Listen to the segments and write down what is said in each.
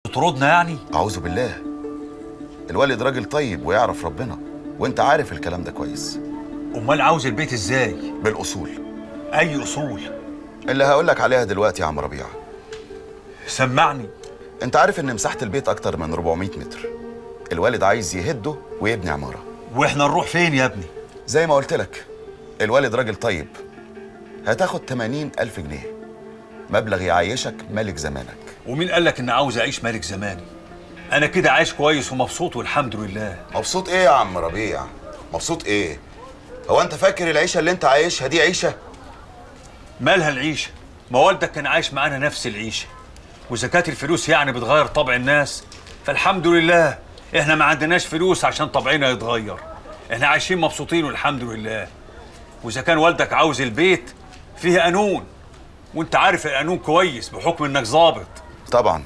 تطردنا يعني؟ أعوذ بالله. الوالد راجل طيب ويعرف ربنا، وانت عارف الكلام ده كويس. امال عاوز البيت ازاي؟ بالأصول. اي اصول؟ اللي هقولك عليها دلوقتي يا عم ربيع. سمعني. انت عارف ان مساحة البيت اكتر من 400 متر. الوالد عايز يهده ويبني عمارة. واحنا نروح فين يا ابني؟ زي ما قلت لك، الوالد راجل طيب. هتاخد 80,000 جنيه، مبلغ يعيشك ملك زمانك. ومين قال لك ان عاوز اعيش ملك زماني؟ انا كده عايش كويس ومبسوط والحمد لله. مبسوط ايه يا عم ربيع؟ مبسوط ايه؟ هو انت فاكر العيشة اللي انت عايشها دي عيشة؟ مالها العيشه؟ ما والدك كان عايش معانا نفس العيشه، وزكاة الفلوس يعني بتغير طبع الناس؟ فالحمد لله احنا ما عندناش فلوس عشان طبعنا يتغير، احنا عايشين مبسوطين والحمد لله. واذا كان والدك عاوز البيت فيه قانون، وانت عارف القانون كويس بحكم انك ظابط. طبعا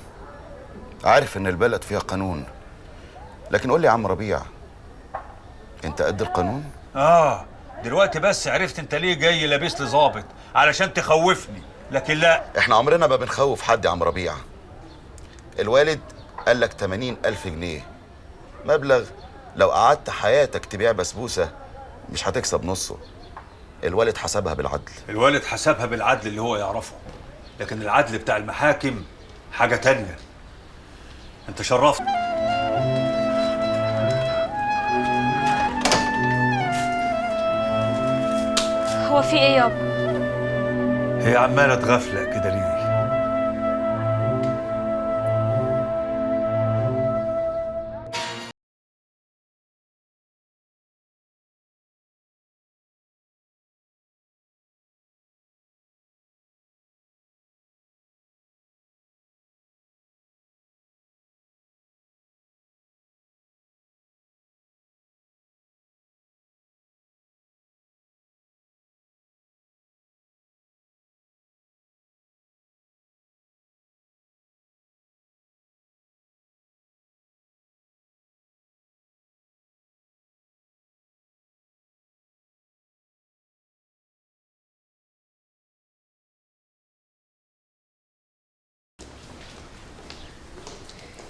عارف ان البلد فيها قانون، لكن قول لي يا عم ربيع، انت قد القانون؟ دلوقتي بس عرفت انت ليه جاي لابس لي ظابط، علشان تخوفني، لكن لا. احنا عمرنا ما بنخوف حد يا عم ربيع. الوالد قال لك 80,000 جنيه، مبلغ لو قعدت حياتك تبيع بسبوسة مش هتكسب نصه. الوالد حسبها بالعدل. الوالد حسبها بالعدل اللي هو يعرفه، لكن العدل بتاع المحاكم حاجة تانية. انت شرفت. هو في ايه يابا؟ هي عمالة تغفلق كده ليه؟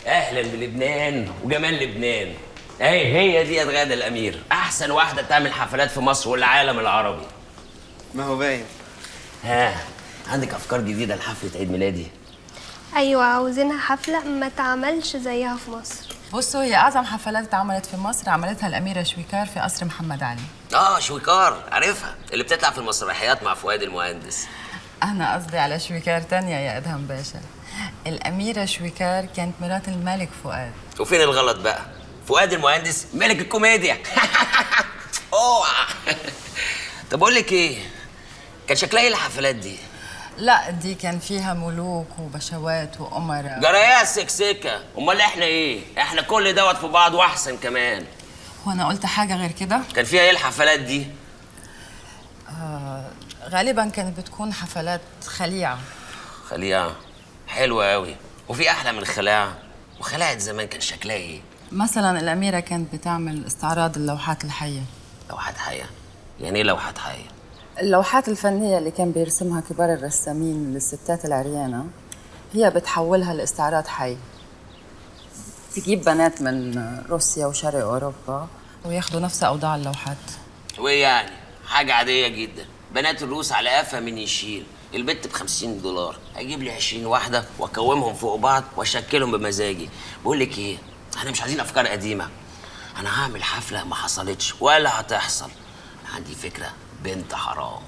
اهلا بلبنان وجمال لبنان. هي دي غادة الامير، احسن واحده تعمل حفلات في مصر والعالم العربي. ما هو باين. عندك افكار جديده لحفله عيد ميلادي؟ ايوه، عاوزينها حفله ما تعملش زيها في مصر. بصوا، هي اعظم حفلات اتعملت في مصر عملتها الاميره شويكار في قصر محمد علي. شويكار عارفها، اللي بتطلع في المسرحيات مع فؤاد المهندس. انا قصدي على شويكار تانية يا ادهم باشا. الاميره شويكار كانت مرات الملك فؤاد. وفين الغلط بقى؟ فؤاد المهندس ملك الكوميديا. اوعى. طب اقول لك ايه، كان شكلها ايه الحفلات دي؟ لا، دي كان فيها ملوك وبشوات وامراء. جرايه السكسكه. امال احنا ايه؟ احنا كل دوت في بعض واحسن كمان. هو انا قلت حاجه غير كده؟ كان فيها ايه الحفلات دي؟ غالبا كانت بتكون حفلات خليعه. خليعه حلوه قوي. وفي احلى من خلاعه؟ وخلاعه زمان كان شكلها ايه؟ مثلا الاميره كانت بتعمل استعراض اللوحات الحيه. لوحات حيه؟ يعني ايه لوحات حيه؟ اللوحات الفنيه اللي كان بيرسمها كبار الرسامين للستات العريانه، هي بتحولها لاستعراض حي. تجيب بنات من روسيا وشرق اوروبا وياخدوا نفس اوضاع اللوحات. وايه يعني؟ حاجه عاديه جدا. بنات الروس على قفا من يشيل. البت ب$50، هجيب لي 20 واحده واكومهم فوق بعض واشكلهم بمزاجي. بقول لك ايه، احنا مش عايزين افكار قديمه. انا هعمل حفله ما حصلتش ولا هتحصل. عندي فكره بنت حرام.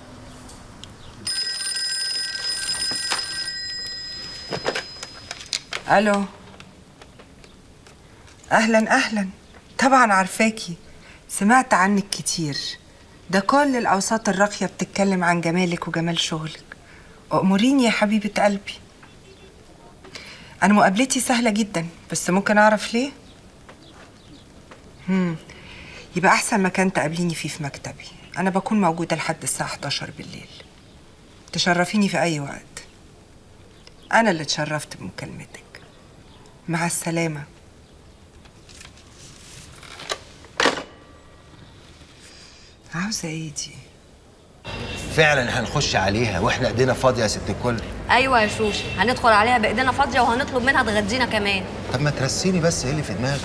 الو. اهلا اهلا، طبعا عارفاكي، سمعت عنك كتير. ده كل الاوساط الراقيه بتتكلم عن جمالك وجمال شغلك. اموريني يا حبيبه قلبي. انا مقابلتي سهله جدا، بس ممكن اعرف ليه؟ يبقى احسن مكان تقابليني فيه في مكتبي. انا بكون موجوده لحد الساعه 11 بالليل. تشرفيني في اي وقت. انا اللي اتشرفت بمكالمتك. مع السلامه. عاوزه ايه دي؟ فعلا هنخش عليها واحنا ايدينا فاضيه يا ست الكل؟ ايوه يا شوشة، هندخل عليها بايدينا فاضيه وهنطلب منها تغدينا كمان. طب ما ترسيني بس ايه اللي في دماغك؟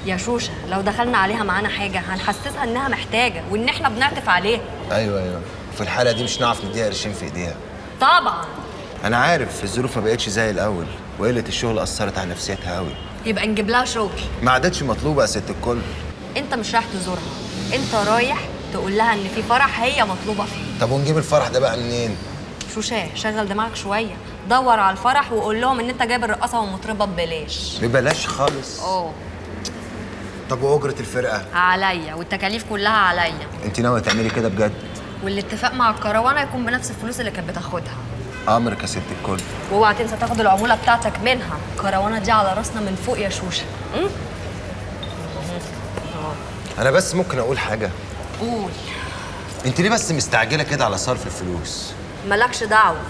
يا شوشة لو دخلنا عليها معانا حاجه هنحسسها انها محتاجه وان احنا بنعطف عليها. ايوه في الحاله دي مش هنعرف نديها قرشين في ايديها. طبعا. انا عارف الظروف ما بقتش زي الاول وقله الشغل اثرت على نفسيتها قوي. يبقى نجيب لها شغل. ما عادتش مطلوبه يا ست الكل. انت مش رايح تزورها، انت رايح تقول لها ان في فرح هي مطلوبه فيه. طب ونجيب الفرح ده بقى منين؟ شوشة شغل دماغك شويه، دور على الفرح وقول لهم ان انت جايب الرقاصه والمطربه ببلاش. ببلاش خالص؟ طب واجره الفرقه؟ عليا، والتكاليف كلها عليا. انت ناويه تعملي كده بجد؟ والاتفاق مع الكروانه يكون بنفس الفلوس اللي كانت بتاخدها. امرك يا ست الكل. واوعى تنسى تاخد العموله بتاعتك منها، الكروانه دي على راسنا من فوق يا شوشه. انا بس ممكن اقول حاجه؟ قول. انت ليه بس مستعجله كده على صرف الفلوس؟ مالكش دعوه.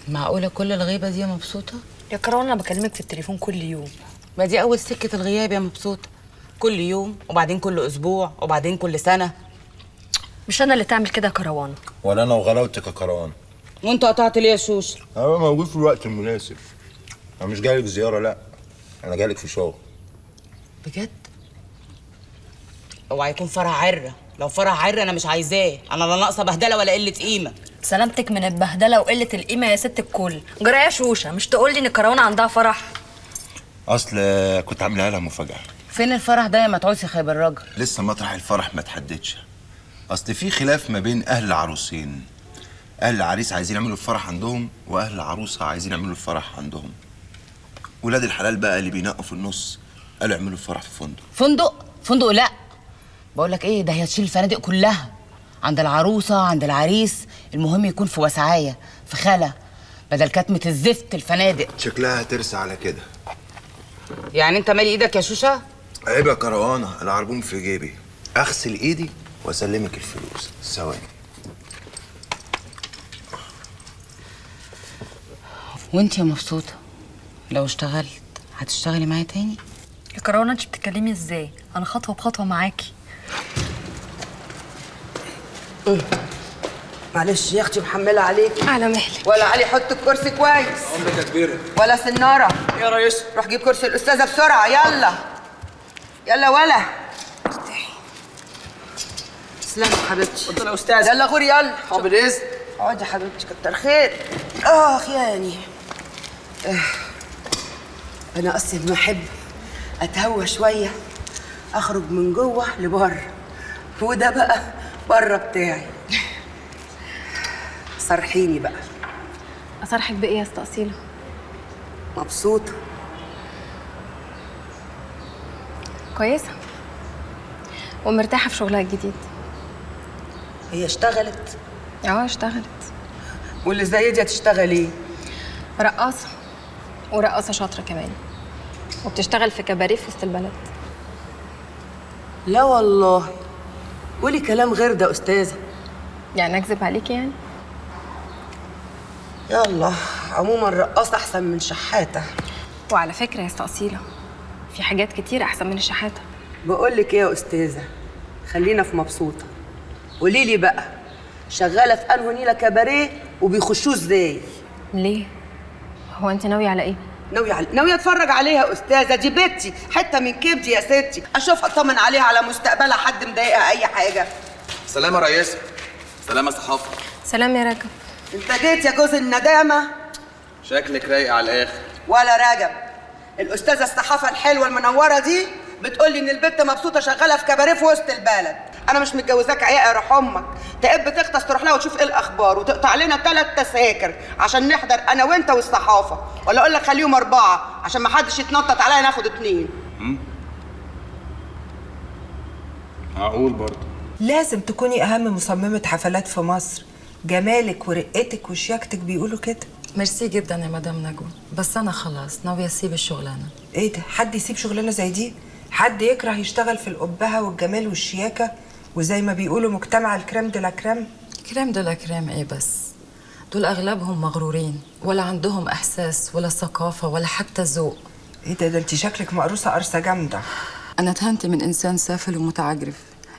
معقولة كل الغيبة دي يا مبسوطة؟ يا كروانه انا بكلمك في التليفون كل يوم. ما دي أول سكة الغياب يا مبسوطة، كل يوم وبعدين كل أسبوع وبعدين كل سنة. مش انا اللي تعمل كده يا كروانه. ولا انا وغلاوتك يا كروان. وأنت قطعت ليه يا شوش؟ انا موجود في الوقت المناسب. انا مش جايلك زياره، لا انا جايلك في شغل. بجد؟ اوعى يكون فرح عرة، لو فرح عرة أنا مش عايزاه، أنا لا ناقصة بهدلة ولا قلة قيمة. سلامتك من البهدله وقله القيمه يا ست الكل. جرى يا شوشه مش تقول لي ان كروانه عندها فرح؟ اصل كنت عاملها لها مفاجاه. فين الفرح ده يا متعوس يا خيب الراجل؟ لسه مطرح الفرح ما اتحددش. اصل في خلاف ما بين اهل العروسين. اهل العريس عايزين يعملوا الفرح عندهم واهل العروسه عايزين يعملوا الفرح عندهم. ولاد الحلال بقى اللي بينقوا في النص قالوا يعملوا الفرح في فندق. فندق لا. بقول لك ايه، ده هي تشيل الفنادق كلها، عند العروسه عند العريس، المهم يكون في وسعايه في خلا بدل كتمه الزفت الفنادق. شكلها هترسى على كده. يعني انت مالي ايدك يا شوشه؟ عيب يا كروانه، العربون في جيبي، اغسل ايدي واسلمك الفلوس. ثواني. وانت يا مبسوطه لو اشتغلت هتشتغلي معايا تاني؟ يا كروانه انت بتتكلمي ازاي؟ انا خطوه بخطوه معاكي. معلش يا اختي محمله عليك. على مهلك. ولا علي حط الكرسي كويس. عمرك يا كبيره. ولا سناره. يا ريس. روح جيب كرسي الاستاذه بسرعه. يلا يلا ولا تسلمي يا حبيبتي. اتفضل يا استاذ. يلا غوري يلا. طب بالاذن. اقعدي يا حبيبتي كتر خير. يعني انا اصلا ما احب اتهوى شويه، اخرج من جوه لبره، وده بقى بره بتاعي. صرحيني بقى. اصرحك بايه يا استاذ أصيلة؟ مبسوطه؟ كويسه ومرتاحه في شغلها الجديد. هي اشتغلت؟ اشتغلت. واللي زي دي هتشتغل ايه؟ رقاصه، ورقاصه شاطره كمان، وبتشتغل في كباريه في وسط البلد. لا والله، قولي كلام غير ده استاذه. يعني اكذب عليكي يعني؟ يلا عموما رقاصه احسن من شحاته. وعلى فكره يا استاذ أصيلة، في حاجات كتير احسن من الشحاته. بقول لك ايه يا استاذه، خلينا في مبسوطه. قولي لي بقى، شغاله في انهي نيله كباريه وبيخشوه ازاي؟ ليه؟ هو انت ناويه على ايه؟ ناويه اتفرج عليها يا استاذه، دي بنتي حته من كبدي يا ستي، اشوفها اطمن عليها على مستقبلها، حد مضايقها اي حاجه. سلام يا ريس. سلام يا صحافه. سلام يا رجب. انت جيت يا جوز الندامه. شكلك رايق على الاخر. ولا رجب، الاستاذه الصحافه الحلوه المنوره دي بتقول لي ان البنت مبسوطه شغاله في كباريه في وسط البلد. انا مش متجوزاك عياء يا روح امك، تقب تغطس تروح لها وتشوف ايه الاخبار وتقطع لنا 3 تذاكر عشان نحضر انا وانت والصحافه، ولا اقول لك خليهم 4 عشان ما حدش يتنطط عليا ناخد 2. معقول برضه. لازم تكوني اهم مصممه حفلات في مصر، جمالك ورقتك وشياكتك بيقولوا كده. ميرسي جدا يا مدام نجوى، بس انا خلاص ناويه اسيب الشغلانه. ايه ده؟ حد يسيب شغلانه زي دي؟ حد يكره يشتغل في الأبهة والجمال والشياكة وزي ما بيقولوا مجتمع الكريم دي لا كريم؟ كريم دي لا كريم ايه بس؟ دول اغلبهم مغرورين، ولا عندهم احساس ولا ثقافه ولا حتى ذوق. ايه ده؟ انت شكلك مقروصه قرصه جامده. انا اتهنت من انسان سافل ومتعجرف،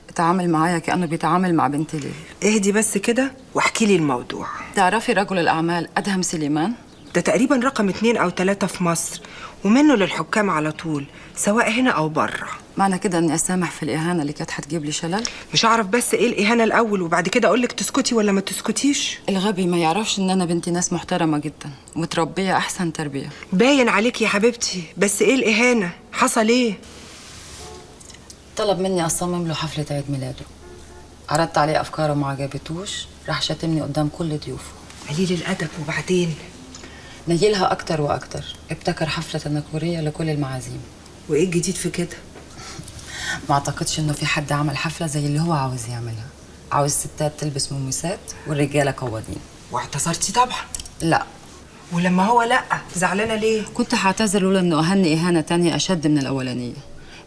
اتعامل معايا كأنه بيتعامل مع بنت ليل. اهدي بس كده واحكي لي الموضوع. تعرفي رجل الأعمال أدهم سليمان؟ ده تقريبا رقم 2 أو 3 في مصر، ومنه للحكام على طول سواء هنا أو بره. معنى كده إني أسامح في الإهانة اللي كانت هتجيب لي شلل؟ مش هعرف بس إيه الإهانة الأول وبعد كده أقولك تسكتي ولا ما تسكتيش؟ الغبي ما يعرفش إن أنا بنتي ناس محترمة جدا ومتربية أحسن تربية. باين عليك يا حبيبتي، بس إيه الإهانة؟ حصل إيه؟ طلب مني أصمم له حفلة عيد ميلاده. عرضت عليه أفكاره ما عجبتوش، راح شتمني قدام كل ضيوفه. قليل الأدب. وبعدين؟ نيلها أكتر وأكتر، ابتكر حفلة تنكرية لكل المعازيم. وإيه الجديد في كده؟ ما أعتقدش إنه في حد عمل حفلة زي اللي هو عاوز يعملها. عاوز الستات تلبس مميسات والرجالة قوادين. واعتذرتي طبعا؟ لا. ولما هو لأ زعلانة ليه؟ كنت هعتذر لولا إنه أهني إهانة تانية أشد من الأولانية.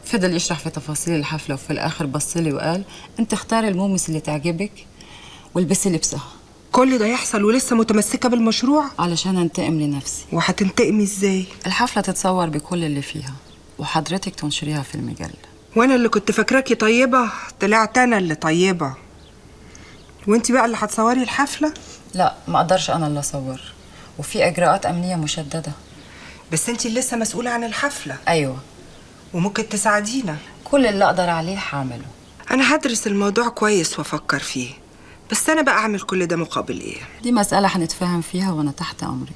فضل يشرح في تفاصيل الحفلة وفي الآخر بصلي وقال أنت اختاري المومس اللي تعجبك والبسي لبسها. كل ده يحصل ولسه متمسكة بالمشروع؟ علشان أنتقم لنفسي. وهتنتقمي إزاي؟ الحفلة تتصور بكل اللي فيها وحضرتك تنشريها في المجلة. وأنا اللي كنت فاكراكي طيبة طلعت أنا اللي طيبة. وأنتي بقى اللي هتصوري الحفلة؟ لا، ما أقدرش أنا اللي أصور، وفي إجراءات أمنية مشددة. بس أنتي اللي لسه مسؤولة عن الحفلة. أيوة. وممكن تساعدينا. كل اللي أقدر عليه هعمله. أنا هدرس الموضوع كويس وأفكر فيه، بس أنا بقى أعمل كل ده مقابل إيه؟ دي مسألة هنتفاهم فيها وأنا تحت أمرك.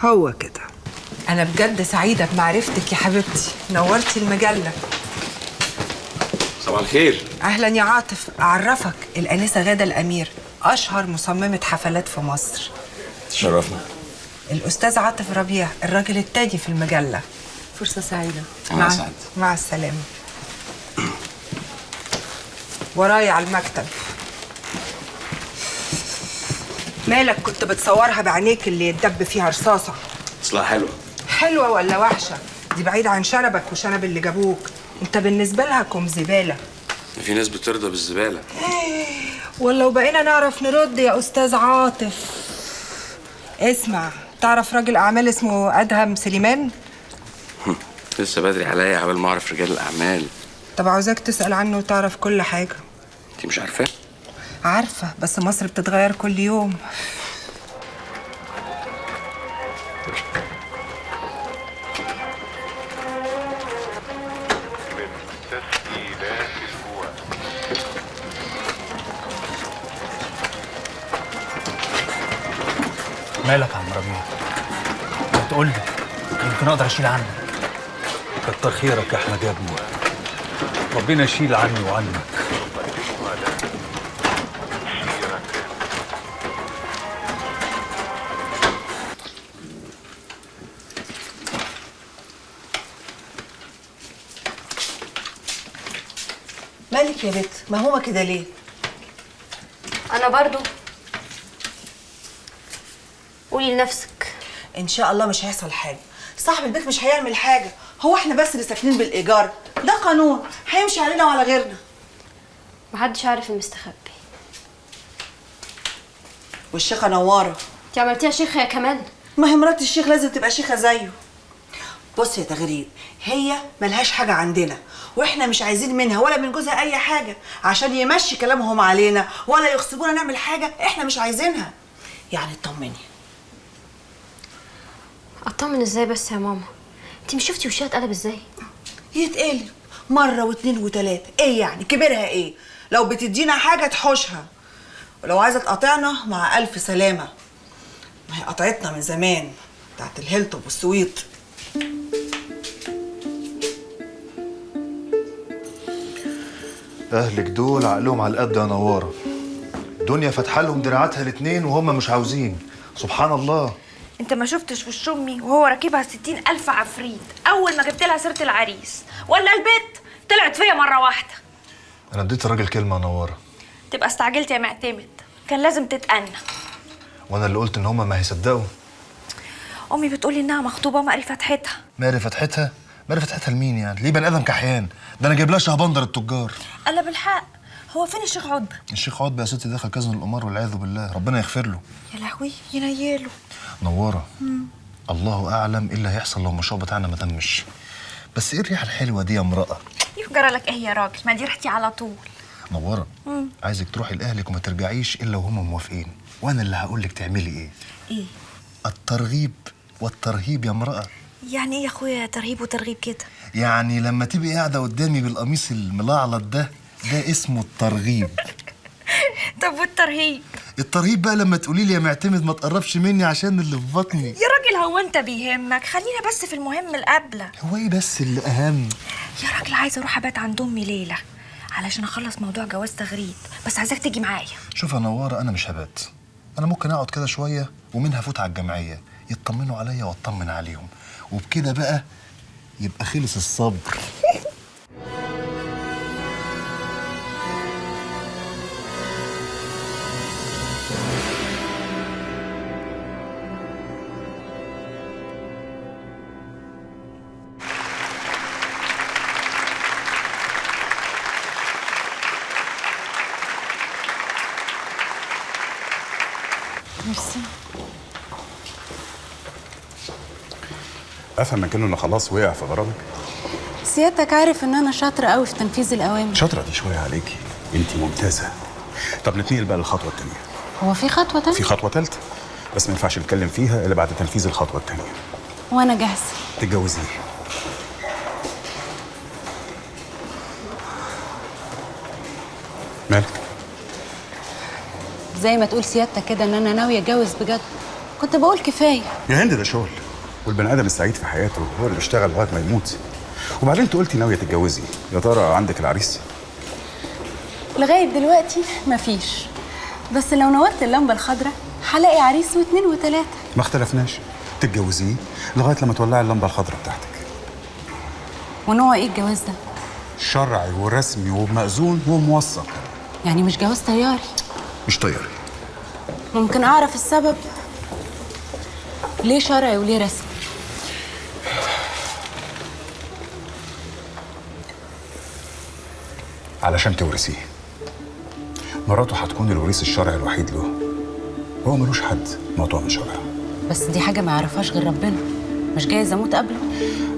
هو كده. أنا بجد سعيدة بمعرفتك يا حبيبتي، نورتي المجلة. صباح الخير. أهلا يا عاطف، أعرفك الأنسة غادة الأمير، أشهر مصممة حفلات في مصر. تشرفنا. الأستاذ عاطف ربيع، الراجل التاني في المجلة. فرصة سعيدة. مع السلامة. ورايا على المكتب. مالك كنت بتصورها بعينيك اللي يتدب فيها رصاصة؟ اصلها حلوة. حلوة ولا وحشة؟ دي بعيدة عن شنبك وشنب اللي جابوك. انت بالنسبة لها كوم زبالة. في ناس بترضى بالزبالة. ولو بقينا نعرف نرد يا أستاذ عاطف. اسمع، تعرف راجل أعمال اسمه أدهم سليمان؟ لسه بدري عليا عبال ما أعرف رجال الأعمال. طب عاوزاك تسأل عنه وتعرف كل حاجة. أنت مش عارفاه؟ عارفة، بس مصر بتتغير كل يوم. مالك يا عم ربيع؟ تقول لي يمكن اقدر اشيل عنك. كتر خيرك يا احمد يا ابني، ربنا يشيل عني وعنك. مالك يا بت؟ ما هو كده ليه؟ انا برضو. قولي لنفسك. ان شاء الله مش هيحصل حاجه، صاحب البيت مش هيعمل حاجه، هو احنا بس اللي ساكنين بالايجار، ده قانون هيمشي علينا وعلى غيرنا. محدش عارف المستخبي. والشيخه نواره، انت عملتيها شيخه يا كمان. ما هي مرات الشيخ لازم تبقى شيخه زيه. بص يا تغريد، هي ملهاش حاجه عندنا واحنا مش عايزين منها ولا من جوزها اي حاجه عشان يمشي كلامهم علينا ولا يغصبونا نعمل حاجه احنا مش عايزينها. يعني اطمني. اطمن ازاي بس يا ماما؟ انت مش شفتي وشها اتقلب ازاي؟ يتقلب مره واتنين وتلاته، ايه يعني كبرها ايه؟ لو بتدينا حاجه تحوشها، ولو عايزه تقاطعنا مع الف سلامه. ما هي قطعتنا من زمان بتاعت الهيلتون والسويت. أهلك دول عقلهم على القد يا نوارة. الدنيا فاتحة لهم دراعاتها الاتنين وهم مش عاوزين. سبحان الله. انت ما شفتش وش امي وهو راكبها 60,000 عفريت اول ما جبت لها سيره العريس؟ ولا البت طلعت فيا مره واحده. أنا اديت الراجل كلمة يا نوارة. تبقى استعجلت يا معتمد، كان لازم تتأنى. وأنا اللي قلت إن هما ما هيصدقوا. امي بتقولي انها مخطوبه ومقري فتحتها. ماري فتحتها؟ ماري فتحتها لمين يعني؟ ليه بني آدم كحيان؟ ده أنا جايب لها شهبندر التجار. قال بالحق، هو فين الشيخ عتبه؟ الشيخ عتبة يا ستي دخل كازن القمار والعياذ بالله، ربنا يغفر له. يا لهوي ينيله. نوارة، الله أعلم إيه اللي هيحصل لو المشروع بتاعنا ما تمش. بس إيه الريحة الحلوة دي يا امرأة؟ يجرى لك ايه يا راجل؟ ما دي ريحتي على طول. نوره، عايزك تروحي لاهلك وما ترجعيش الا وهم موافقين، وانا اللي هقول لك تعملي ايه. ايه؟ الترغيب والترهيب يا امراه. يعني ايه يا اخويا ترهيب وترغيب كده؟ يعني لما تبقي قاعده قدامي بالقميص الملعلط ده اسمه الترغيب. طب والترهيب؟ الترهيب بقى لما تقولي لي يا معتمد ما تقربش مني عشان اللي في بطني. يا راجل هو انت بيهمك؟ خلينا بس في المهم القبله. هو ايه بس اللي اهم؟ يا راجل عايزه اروح ابات عند امي ليله علشان اخلص موضوع جواز تغريد، بس عايزاك تيجي معايا. شوف يا نواره، انا مش هبات، انا ممكن اقعد كده شويه ومنها افوت على الجمعيه يطمنوا عليا واطمن عليهم، وبكده بقى يبقى خلص الصبر. ميرسي. افهم من كده انه خلاص وقع في غرامك. سيادتك عارف ان انا شاطره قوي في تنفيذ الاوامر. شاطره دي شويه عليكي، انت ممتازه. طب نتنقل بقى للخطوه الثانيه. هو في خطوه تانية؟ في خطوه ثالثه بس ما ينفعش نتكلم فيها الا بعد تنفيذ الخطوه الثانيه. وانا جاهزه. تتجوزيه. مالك؟ زي ما تقول سيادتك كده ان انا ناويه اتجوز بجد. كنت بقول كفايه. يا هند ده شغل، والبني ادم السعيد في حياته هو اللي بيشتغل لغايه ما يموت. وبعدين انت قلتي ناويه تتجوزي، يا ترى عندك العريس؟ لغايه دلوقتي مفيش، بس لو نورت اللمبه الخضراء هلاقي عريس واثنين وثلاثه. ما اختلفناش، تتجوزيه لغايه لما تولعي اللمبه الخضراء بتاعتك. ونوع ايه الجواز ده؟ شرعي ورسمي ومأذون وموثق. يعني مش جواز طياري؟ مش طياري. ممكن اعرف السبب؟ ليه شرعي وليه رسمي؟ علشان تورثيه. مراته هتكون الوريث الشرعي الوحيد له، هو ملوش حد مقطوع من شرعه. بس دي حاجه ما يعرفهاش غير ربنا، مش جايز اموت قبله؟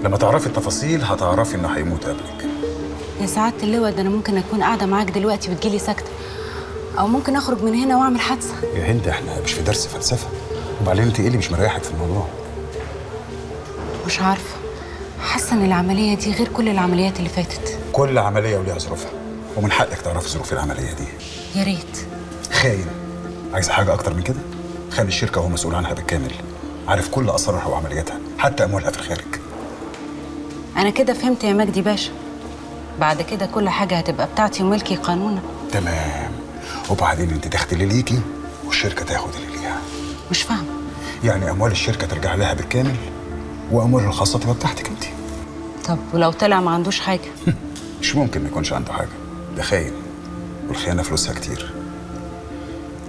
لما تعرفي التفاصيل هتعرفي انه هيموت قبلك. يا سعاده اللواء، ده انا ممكن اكون قاعده معاك دلوقتي وتجيلي سكته، او ممكن اخرج من هنا واعمل حادثه. يا هند احنا مش في درس فلسفه، وبعدين انت ايه اللي مش مريحك في الموضوع؟ مش عارفه، حاسه ان العمليه دي غير كل العمليات اللي فاتت. كل عمليه وليها ظروفها، ومن حقك تعرفي ظروف العمليه دي. يا ريت. خاين عايزه حاجه اكتر من كده؟ خان الشركه وهو مسؤول عنها بالكامل، عارف كل اسرارها وعملياتها حتى اموالها في الخارج. انا كده فهمت يا مجدي باشا، بعد كده كل حاجه هتبقى بتاعتي وملكي قانونا. تمام، وبعدين انت تاخدي اللي ليكي والشركه تاخد اللي ليها. مش فاهمه. يعني اموال الشركه ترجع لها بالكامل واموالها الخاصه تبقى بتاعتك انت. طب ولو طلع ما عندوش حاجه؟ مش ممكن ما يكونش عنده حاجه، ده خاين، والخيانه فلوسها كتير.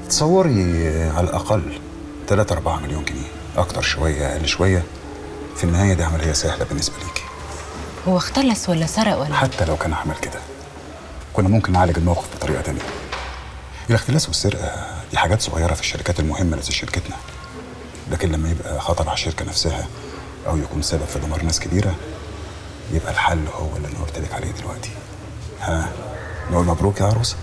تصوري على الاقل 3-4 مليون جنيه، اكتر شويه اقل شويه، في النهايه دي عمليه سهله بالنسبه ليكي. هو اختلس ولا سرق ولا؟ حتى لو كان عمل كده كنا ممكن نعالج الموقف بطريقه تانية. الاختلاس والسرقه دي حاجات صغيره في الشركات المهمه زي شركتنا، لكن لما يبقى خطر على الشركه نفسها او يكون سبب في دمار ناس كبيره، يبقى الحل هو اللي انا قلت لك عليه دلوقتي. ها، نقول مبروك يا عروسه.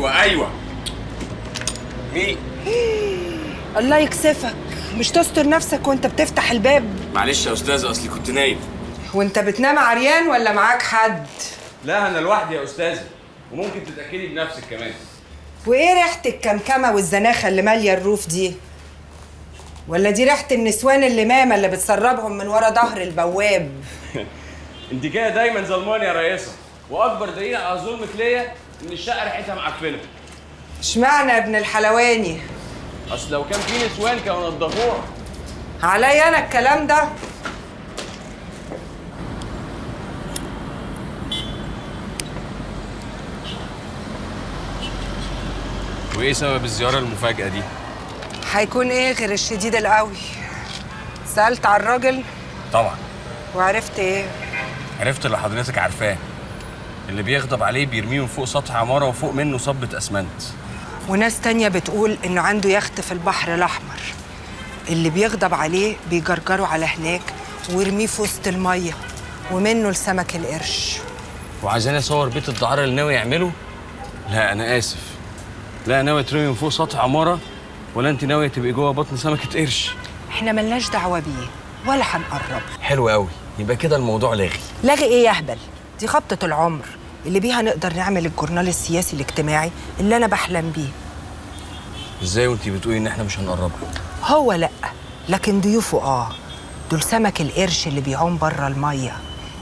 ايوه مين؟ الله يكسفك، مش تستر نفسك وانت بتفتح الباب؟ معلش يا استاذه، اصلي كنت نايم. وانت بتنام عريان ولا معاك حد؟ لا انا لوحدي يا استاذه، وممكن تتاكدي بنفسك كمان. وايه ريحه الكمكمه والزناخه اللي ماليه الروف دي؟ ولا دي ريحه النسوان اللي ماما اللي بتسربهم من ورا ظهر البواب؟ انت كده دايما ظلمانه يا ريسه. واكبر دليل على ظلمك ليا ان الشقه ريحتها معفنه. اشمعنى يا ابن الحلواني؟ اصل لو كان في نسوان كانوا نضفوها. عليا انا الكلام ده؟ وايه سبب الزياره المفاجاه دي؟ هيكون ايه غير الشديد القوي؟ سألت على الراجل طبعا. وعرفت ايه؟ عرفت اللي حضرتك عارفاه، اللي بيغضب عليه بيرميه من فوق سطح عماره وفوق منه صبة اسمنت. وناس تانية بتقول انه عنده يخت في البحر الاحمر، اللي بيغضب عليه بيجرجره على هناك ويرميه في وسط الميه ومنه لسمك القرش. وعايزاني اصور بيت الدعاره اللي ناوي يعمله؟ لا انا اسف، لا ناوي ترمي من فوق سطح عماره ولا انت ناويه تبقي جوه بطن سمكه قرش؟ احنا ملناش دعوه بيه ولا هنقرب. حلو قوي، يبقى كده الموضوع لاغي. لاغي ايه يا هبل؟ دي خبطه العمر اللي بيها نقدر نعمل الجورنال السياسي الاجتماعي اللي انا بحلم بيه. ازاي وانت بتقولي ان احنا مش هنقرب؟ هو لا، لكن ضيوفه دول سمك القرش اللي بيعوم بره الميه،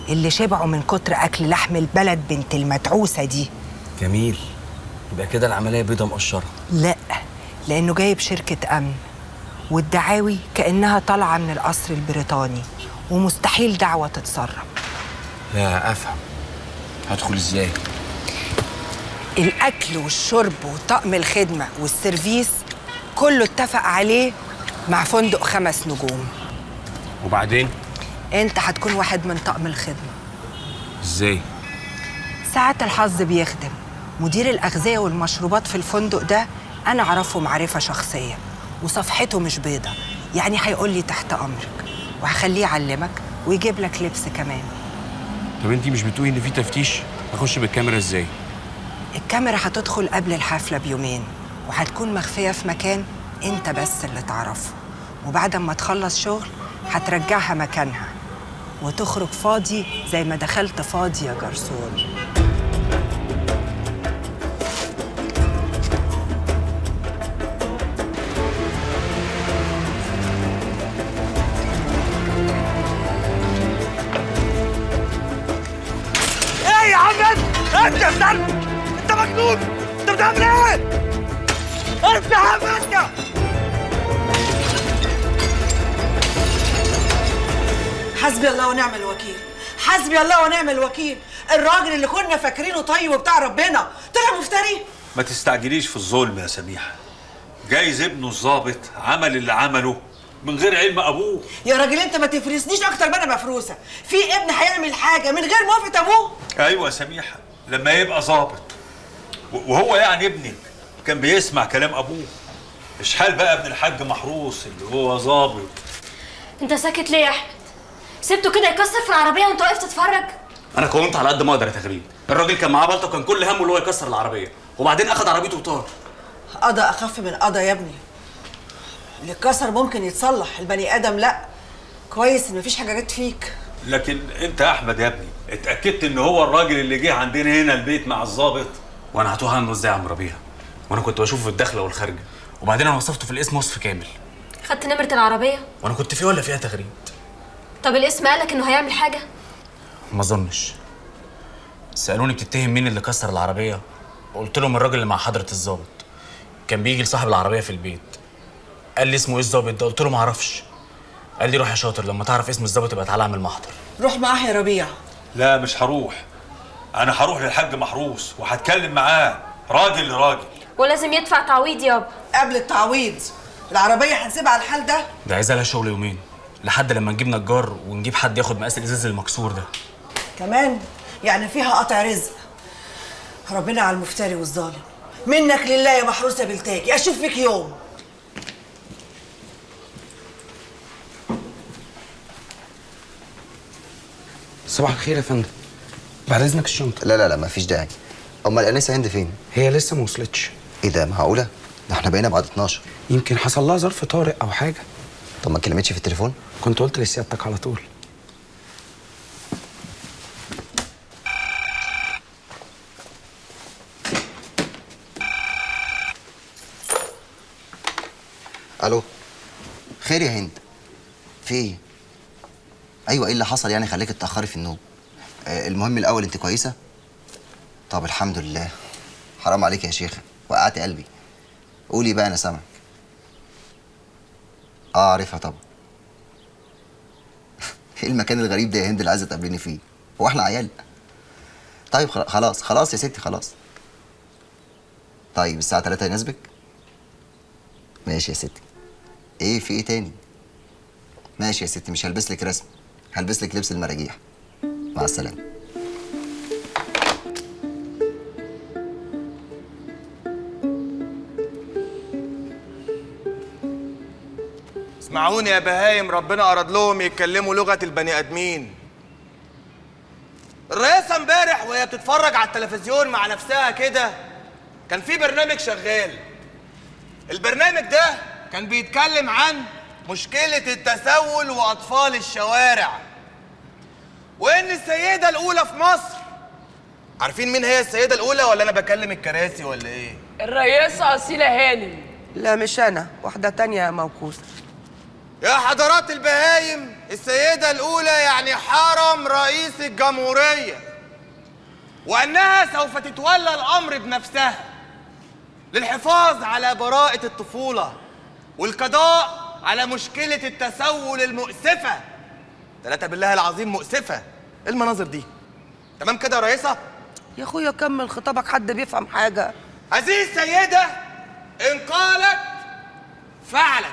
اللي شبعوا من كتر اكل لحم البلد بنت المتعوسه دي. جميل، يبقى كده العمليه بيضه مقشره. لا، لانه جايب شركه امن والدعاوي كانها طالعه من القصر البريطاني ومستحيل دعوه تتسرب. لا افهم، هدخل ازاي؟ الاكل والشرب وطقم الخدمه والسيرفيس كله اتفق عليه مع فندق 5 نجوم. وبعدين؟ انت هتكون واحد من طقم الخدمه. ازاي؟ ساعات الحظ بيخدم. مدير الاغذيه والمشروبات في الفندق ده انا اعرفه معرفه شخصيه، وصفحته مش بيضه، يعني هيقول لي تحت امرك، وهخليه يعلمك ويجيب لك لبس كمان. طب انتي مش بتقولي ان في تفتيش؟ اخش بالكاميرا ازاي؟ الكاميرا هتدخل قبل الحفله بيومين، وهتكون مخفيه في مكان انت بس اللي تعرفه، وبعد ما تخلص شغل هترجعها مكانها وتخرج فاضي زي ما دخلت فاضي يا جرسون. ايه يا عم انت يا سلم؟ انت مجنون؟ انت بتعمل ايه؟ انت يا عم انت! حسبي الله ونعم الوكيل، حسبي الله ونعم الوكيل. الراجل اللي كنا فاكرينه طيب وبتاع ربنا طلع مفتري. ما تستعجليش في الظلم يا سميحه، جايز ابنه الظابط عمل اللي عمله من غير علم ابوه. يا راجل انت ما تفرسنيش اكتر ما انا مفروسه. في ابن هيعمل حاجه من غير موافقه ابوه؟ ايوه يا سميحه، لما يبقى ظابط وهو يعني ابنك كان بيسمع كلام ابوه، مش حال بقى ابن الحاج محروس اللي هو ظابط. انت ساكت ليه يا احمد؟ سبته كده يكسر في العربيه وانت واقف تتفرج؟ انا قاومت على قد ما اقدر يا تغريد. الراجل كان معاه بلطه وكان كل همه اللي هو يكسر العربيه، وبعدين اخد عربيته وطار. قضا اخف من قضا يا ابني. اللي اتكسر ممكن يتصلح، البني ادم لا. كويس ان مفيش حاجه جت فيك. لكن انت يا احمد يا ابني اتاكدت ان هو الراجل اللي جه عندنا هنا البيت مع الظابط؟ وانا هتوه عنه ازاي يا عم ربيع؟ وانا كنت بشوفه في الداخله والخارجه، وبعدين انا وصفته في الاسم وصف كامل. خدت نمره العربيه؟ وانا كنت فيه ولا فيها تغريد؟ طب الاسم قالك انه هيعمل حاجه؟ ما اظنش. سالوني بتتهم مين اللي كسر العربيه، قلت لهم الراجل اللي مع حضره الظابط. كان بيجي لصاحب العربيه في البيت. قال لي اسمه ايه الظابط ده؟ قلت له ما اعرفش. قال لي روح يا شاطر، لما تعرف اسم الظابط يبقى تعالى اعمل محضر. روح معاه يا ربيع. لا مش هروح، انا هروح للحاج محروس وهتكلم معاه راجل لراجل. ولازم يدفع تعويض يابا. قبل التعويض العربيه هنسيبها على الحال ده؟ ده عايزه لها شغل يومين لحد لما نجيب نجار ونجيب حد ياخد مقاس الازاز المكسور ده. كمان يعني فيها قطع رزق. ربنا على المفتري والظالم. منك لله يا محروس يا بلتاجي، اشوف فيك يوم. صباح الخير يا فندم. بعد اذنك الشنطه. لا مفيش داعي. امال الانسه هند فين؟ هي لسه ما وصلتش. ايه ده، معقوله؟ ده احنا بقينا بعد 12. يمكن حصل لها ظرف طارئ او حاجه. طب ما كلمتش في التليفون؟ كنت قلت لسيادتك على طول. الو. خير يا هند، في ايه؟ ايوه، ايه اللي حصل يعني خليك تتاخري في النوم؟ المهم الاول انت كويسه؟ طب الحمد لله. حرام عليك يا شيخة، وقعت قلبي. قولي بقى، انا سامعك. عارفها طبعا. ايه المكان الغريب ده يا هند اللي عايزه تقابليني فيه؟ هو احنا عيال؟ طيب خلاص يا ستي، خلاص. طيب الساعة 3 يناسبك؟ ماشي يا ستي. ايه في ايه تاني؟ ماشي يا ستي، مش هلبس لك رسم، هلبس لك لبس المراجيح. مع السلامة. اسمعوني يا بهايم، ربنا أراد لهم يتكلموا لغة البني آدمين. الرئيسة امبارح وهي بتتفرج على التلفزيون مع نفسها كده، كان في برنامج شغال. البرنامج ده كان بيتكلم عن مشكلة التسول وأطفال الشوارع، وإن السيدة الأولى في مصر. عارفين مين هي السيدة الأولى ولا أنا بكلم الكراسي ولا إيه؟ الرئيسة أصيلة هانم. لا مش أنا، واحدة تانية موكوسة. يا حضرات البهايم، السيدة الأولى يعني حرم رئيس الجمهورية، وأنها سوف تتولى الأمر بنفسها للحفاظ على براءة الطفولة والقضاء على مشكلة التسول المؤسفة. 3 بالله العظيم مؤسفة. إيه المناظر دي؟ تمام كده يا رئيسة؟ يا أخويا كمل خطابك، حد بيفهم حاجة. هذه السيدة إن قالت فعلت.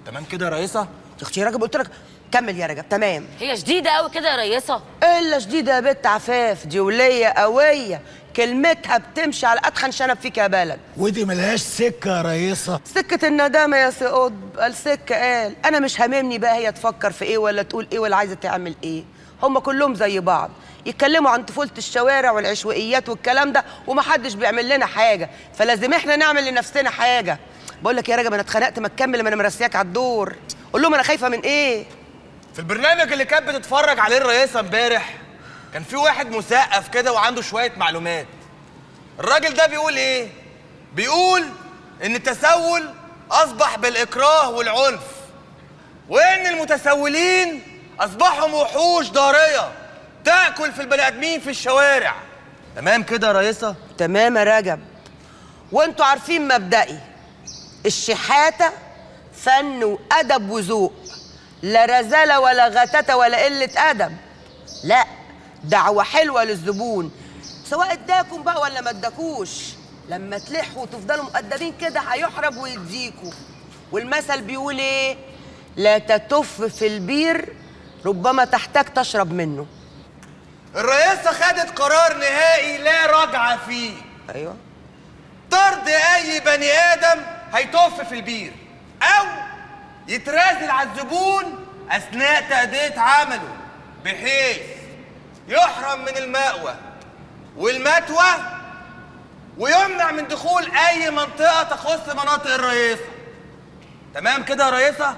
تمام كده يا رئيسة؟ يا اختي يا رجب، قلت لك كمل يا رجب. تمام. هي شديدة قوي كده يا ريسة؟ الا شديدة يا بنت عفاف، دي ولية قوية، كلمتها بتمشي على اتخن شنب فيك يا بلد. ودي ملهاش سكة يا ريسة. سكة الندامة يا سي قطب، قال سكة قال. أنا مش هاممني بقى هي تفكر في إيه ولا تقول إيه ولا عايزة تعمل إيه. هم كلهم زي بعض، يتكلموا عن طفولة الشوارع والعشوائيات والكلام ده، ومحدش بيعمل لنا حاجة، فلازم إحنا نعمل لنفسنا حاجة. بقول لك يا رجب، أنا اتخنقت، ما تكمل، ما أنا مرسياك على الدور. قول لهم أنا خايفة من إيه؟ في البرنامج اللي كانت بتتفرج عليه الرئيسة امبارح، كان في واحد مثقف كده وعنده شوية معلومات. الراجل ده بيقول ايه؟ بيقول ان التسول اصبح بالاكراه والعنف، وان المتسولين اصبحوا وحوش ضارية تاكل في البني ادمين في الشوارع. تمام كده يا رئيسة؟ تمام يا رجب. وانتوا عارفين مبدئي، الشحاتة فن وادب وذوق، لا رزالة ولا غتاتة ولا قلة ادب، لا، دعوة حلوة للزبون، سواء اداكم بقى ولا ما اداكوش. لما تلحوا وتفضلوا مؤدبين كده هيحرج ويديكوا. والمثل بيقول ايه؟ لا تتف في البير ربما تحتاج تشرب منه. الرئيسة خدت قرار نهائي لا رجعة فيه. ايوه، طرد اي بني ادم هيتف في البير او يترازل على الزبون اثناء تأدية عمله، بحيث يحرم من المأوى والمتوى ويمنع من دخول اي منطقة تخص مناطق الرئيسة. تمام كده يا رئيسة؟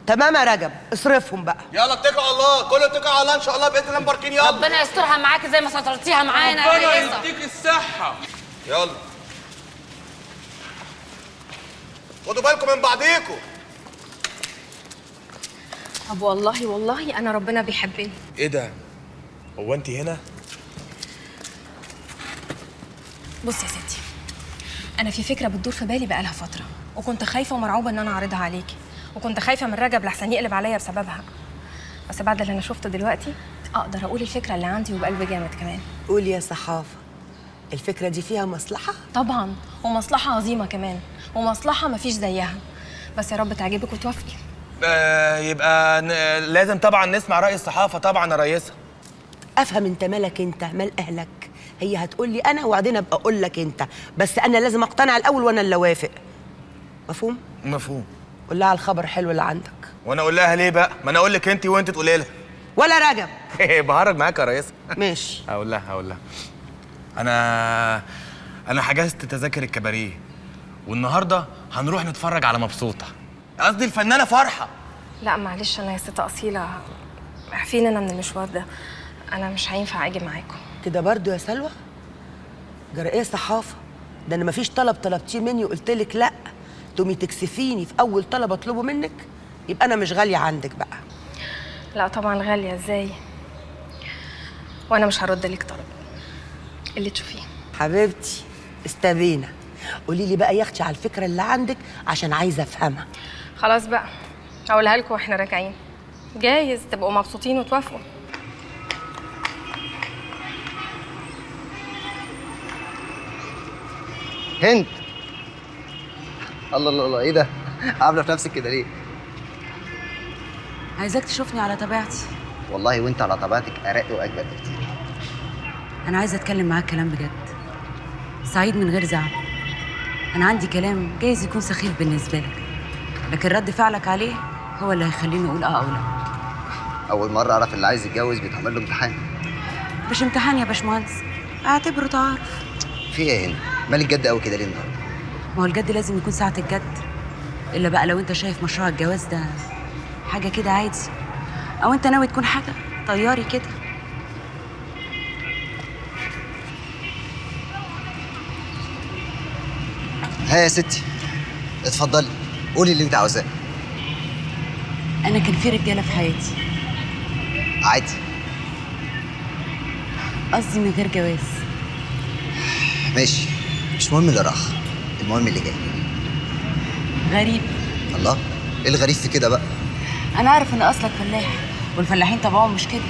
تمام يا رجب، اصرفهم بقى. يلا اتكل على الله، كله اتكل على الله ان شاء الله باذن الله. مباركين يلا. ربنا يسترها معاكي زي ما سترتيها معانا يا ريسة. ربنا يديك الصحة. يلا خدوا بالكم من بعضيكم. طب والله انا ربنا بيحبني. ايه ده؟ هو انت هنا؟ بص يا ستي، انا في فكره بتدور في بالي بقالها فتره، وكنت خايفه ومرعوبه ان انا اعرضها عليكي، وكنت خايفه من رجب لحسن يقلب عليا بسببها. بس بعد اللي انا شفته دلوقتي اقدر اقول الفكره اللي عندي وبقلب جامد كمان. قول يا صحافه، الفكره دي فيها مصلحه؟ طبعا، ومصلحه عظيمه كمان، ومصلحه مفيش زيها. بس يا رب تعجبك وتوافقي. يبقى لازم طبعا نسمع رأي الصحافة طبعا يا ريسة. افهم انت مالك، انت مال اهلك. هي هتقول لي انا وبعدين ابقى اقول لك انت، بس انا لازم اقتنع الاول وانا اللي اوافق. مفهوم؟ مفهوم. قول لها على الخبر الحلو اللي عندك. وانا اقول لها ليه بقى؟ ما انا اقول لك انت وانت تقولي لها. ولا رجب. بهرج معاك يا ريسة. ماشي. هقول لها انا حجزت تذاكر الكباريه، والنهارده هنروح نتفرج على مبسوطة، قصدي الفنانة فرحة. لا معلش، انا يا ست اصيله عارفين انا من المشوار ده، انا مش هينفع اجي معاكم كده برضو يا سلوى. جرى ايه صحافه؟ ده انا مفيش طلب طلبتيه مني وقلت لك لا تقومي تكسفيني في اول طلب اطلبه منك، يبقى انا مش غاليه عندك بقى. لا طبعا غاليه ازاي، وانا مش هرد لك طلب. اللي تشوفيه. حبيبتي استبينا. قولي لي بقى يا اختي على الفكره اللي عندك عشان عايزه افهمها. خلاص بقى هقولها لكم واحنا راجعين، جايز تبقوا مبسوطين وتوافقوا. هند، الله الله الله، ايه ده؟ عامله في نفسك كده ليه؟ عايزاك تشوفني على طبيعتي. والله وانت على طبيعتك ارق واجمل بكتير. انا عايزه اتكلم معاك كلام بجد، سعيد من غير زعل. انا عندي كلام جايز يكون سخيف بالنسبه لك، لكن رد فعلك عليه هو اللي هيخليني اقول اه او لا. اول مره اعرف اللي عايز يتجوز بيتعمل له امتحان. مش امتحان يا باشمهندس، اعتبره تعارف. في ايه يا هند؟ مالك جد قوي كده ليه النهارده؟ ما هو الجد لازم يكون ساعة الجد، الا بقى لو انت شايف مشروع الجواز ده حاجه كده عادي، او انت ناوي تكون حاجه طياري كده. ها يا ستي، اتفضلي قولي اللي انت عاوزاه. انا كان في رجاله في حياتي عادي. قصدي من غير جواز. ماشي، مش مهم اللي راح، المهم اللي جاي. غريب. الله، ايه الغريب في كده بقى؟ انا عارف ان اصلك فلاح، والفلاحين طبعهم مش كده.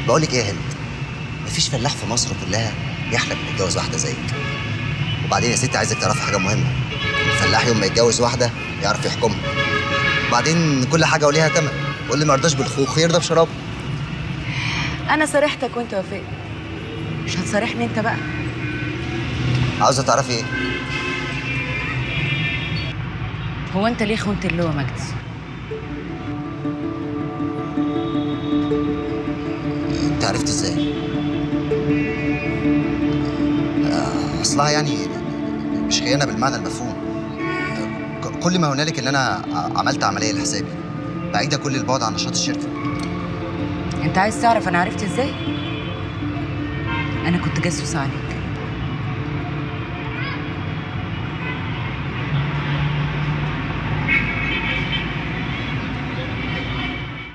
بقول لك ايه يا هند، مفيش فلاح في مصر كلها يحلم انه يتجوز واحده زيك. وبعدين يا ستي عايزك تعرفي حاجه مهمه، الفلاح يوم ما يتجوز واحده يعرف يحكمها. وبعدين كل حاجه وليها ثمن، واللي ما يرضاش بالخوخ يرضى بشرابه. انا صارحتك وانت وافقت، مش هتصارحني انت بقى؟ عاوزه تعرفي ايه؟ هو انت ليه خنت اللواء مجدي؟ انت عرفت ازاي؟ اصلها يعني مش خيانه بالمعنى المفهوم. كل ما هنالك ان انا عملت عمليه لحسابي بعيده كل البعد عن نشاط الشركه. انت عايز تعرف انا عرفت ازاي؟ انا كنت جاسوس عليك.